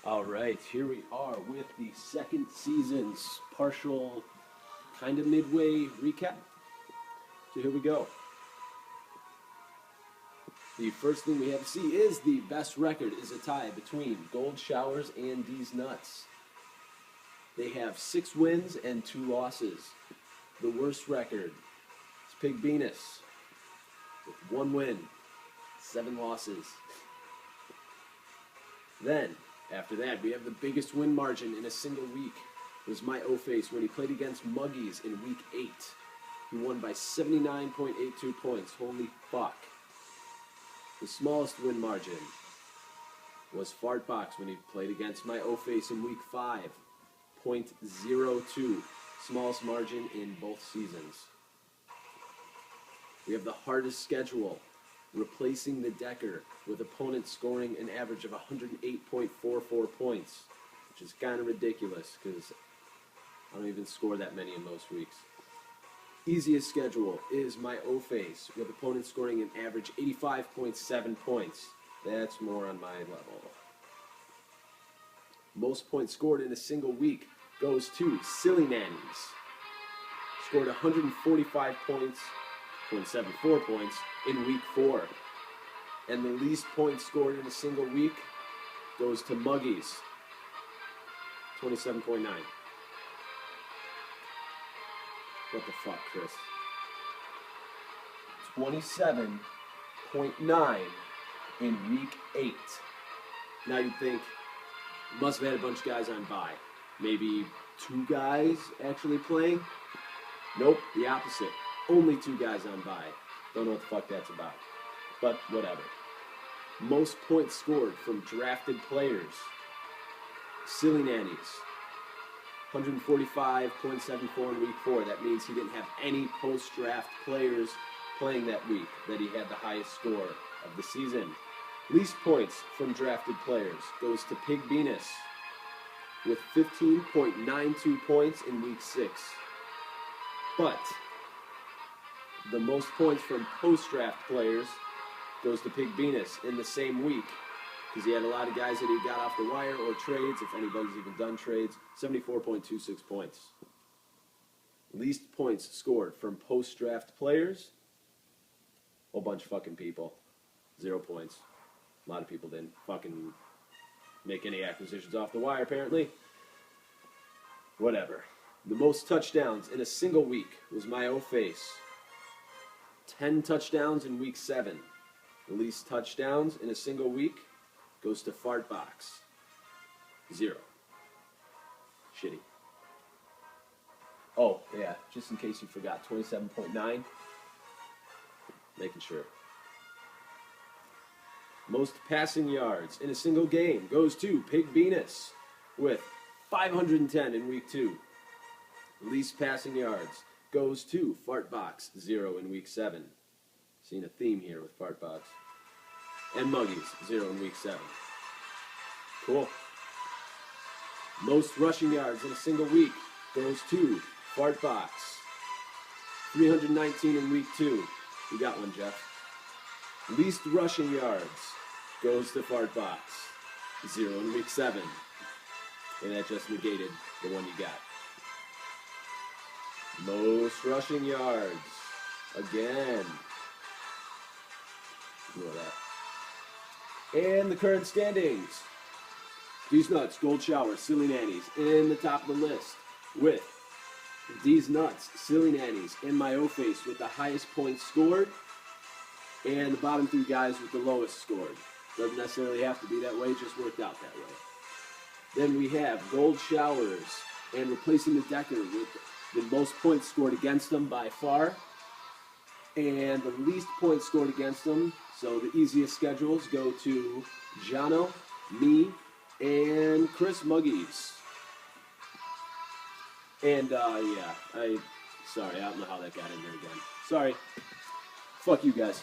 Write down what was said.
All right, here we are with the second season's partial, kind of midway recap. So here we go. The first thing we have to see is the best record is a tie between Gold Showers and D's Nuts. They have 6 wins and 2 losses. The worst record is Pig Venus with 1 win, 7 losses. Then, after that, we have the biggest win margin in a single week. It was my O-Face when he played against Muggies in week 8. He won by 79.82 points. Holy fuck. The smallest win margin was Fartbox when he played against my O-Face in week 5. 0.02. Smallest margin in both seasons. We have the hardest schedule. Replacing the Decker with opponents scoring an average of 108.44 points, which is kind of ridiculous because I don't even score that many in most weeks. Easiest schedule is my O-Face with opponents scoring an average 85.7 points. That's more on my level. Most points scored in a single week goes to Silly Nannies. Scored 145 points, 0.74 points in week 4. And the least points scored in a single week goes to Muggies, 27.9. What the fuck, Chris? 27.9 in week 8. Now you'd think, must have had a bunch of guys on bye. Maybe 2 guys actually playing? Nope, the opposite. Only 2 guys on bye. Don't know what the fuck that's about. But whatever. Most points scored from drafted players. Silly Nannies. 145.74 in week 4. That means he didn't have any post-draft players playing that week that he had the highest score of the season. Least points from drafted players goes to Pig Venus with 15.92 points in week 6. But the most points from post-draft players goes to Pig Venus in the same week because he had a lot of guys that he got off the wire or trades, if anybody's even done trades, 74.26 points. Least points scored from post-draft players, whole bunch of fucking people, 0 points. A lot of people didn't fucking make any acquisitions off the wire, apparently. Whatever. The most touchdowns in a single week was my O-Face. 10 touchdowns in week 7. The least touchdowns in a single week goes to Fartbox. 0. Shitty. Oh, yeah, just in case you forgot, 27.9. Making sure. Most passing yards in a single game goes to Pig Venus with 510 in week 2. Least passing yards goes to Fartbox, 0 in week 7. Seen a theme here with Fartbox. And Muggies, 0 in week 7. Cool. Most rushing yards in a single week goes to Fartbox. 319 in week 2. You got one, Jeff. Least rushing yards goes to Fartbox. 0 in week 7. And that just negated the one you got. Most rushing yards. Again. Ignore that. And the current standings. D's Nuts, Gold Showers, Silly Nannies in the top of the list with D's Nuts, Silly Nannies, and my O-Face with the highest points scored, and the bottom 3 guys with the lowest scored. Doesn't necessarily have to be that way, just worked out that way. Then we have Gold Showers and replacing the Decker with the most points scored against them by far, and the least points scored against them. So the easiest schedules go to Jono, me, and Chris Muggies. And yeah, sorry, I don't know how that got in there again. Sorry. Fuck you guys.